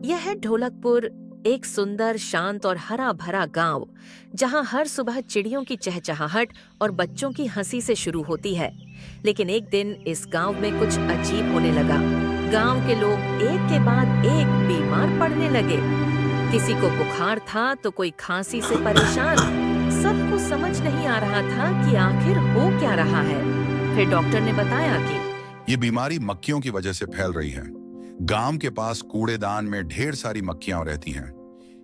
यह है ढोलकपुर, एक सुंदर, शांत और हरा भरा गांव, जहां हर सुबह चिड़ियों की चहचहाहट और बच्चों की हंसी से शुरू होती है। लेकिन एक दिन इस गांव में कुछ अजीब होने लगा। गांव के लोग एक के बाद एक बीमार पड़ने लगे। किसी को बुखार था तो कोई खांसी से परेशान। सबको समझ नहीं आ रहा था कि आखिर हो क्या रहा है। फिर डॉक्टर ने बताया कि ये बीमारी मक्खियों की वजह से फैल रही है। गांव के पास कूड़ेदान में ढेर सारी मक्खियां रहती हैं।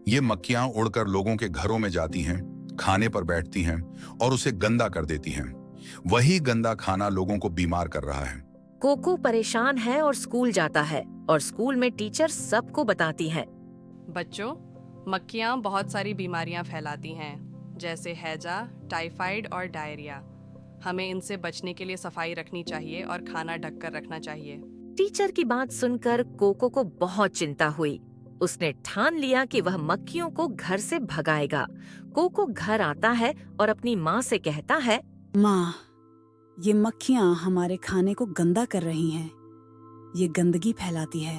ये मक्खियां उड़कर लोगों के घरों में जाती हैं, खाने पर बैठती हैं और उसे गंदा कर देती हैं। वही गंदा खाना लोगों को बीमार कर रहा है। कोको परेशान है और स्कूल जाता है, और स्कूल में टीचर सबको बताती है। बच्चों, मक्खियाँ बहुत सारी बीमारियाँ फैलाती हैं, जैसे हैजा, टाइफाइड और डायरिया। हमें इनसे बचने के लिए सफाई रखनी चाहिए और खाना ढककर रखना चाहिए। टीचर की बात सुनकर कोको को बहुत चिंता हुई। उसने ठान लिया कि वह मक्खियों को घर से भगाएगा। कोको घर आता है और अपनी माँ से कहता है, माँ, ये मक्खियाँ हमारे खाने को गंदा कर रही हैं। ये गंदगी फैलाती है।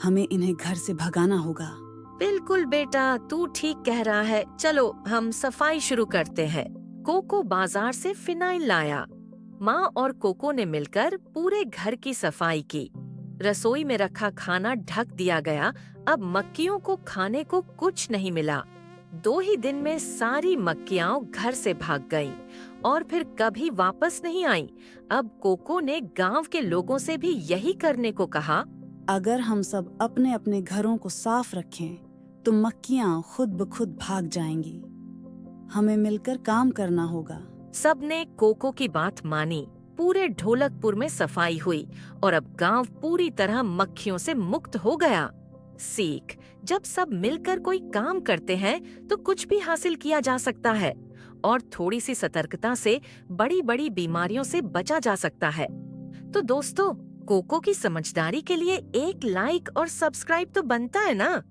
हमें इन्हें घर से भगाना होगा। बिल्कुल बेटा, तू ठीक कह रहा है। चलो हम सफाई शुरू करते हैं। कोको बाजार से फिनाइल लाया। माँ और कोको ने मिलकर पूरे घर की सफाई की। रसोई में रखा खाना ढक दिया गया। अब मक्खियों को खाने को कुछ नहीं मिला। 2 ही दिन में सारी मक्खियाँ घर से भाग गईं और फिर कभी वापस नहीं आईं। अब कोको ने गांव के लोगों से भी यही करने को कहा। अगर हम सब अपने अपने घरों को साफ रखें, तो मक्खियाँ खुद ब खुद भाग जाएंगी। हमें मिलकर काम करना होगा। सबने कोको की बात मानी। पूरे ढोलकपुर में सफाई हुई और अब गांव पूरी तरह मक्खियों से मुक्त हो गया। सीख: जब सब मिलकर कोई काम करते हैं तो कुछ भी हासिल किया जा सकता है, और थोड़ी सी सतर्कता से बड़ी-बड़ी बीमारियों से बचा जा सकता है। तो दोस्तों, कोको की समझदारी के लिए एक लाइक और सब्सक्राइब तो बनता है ना।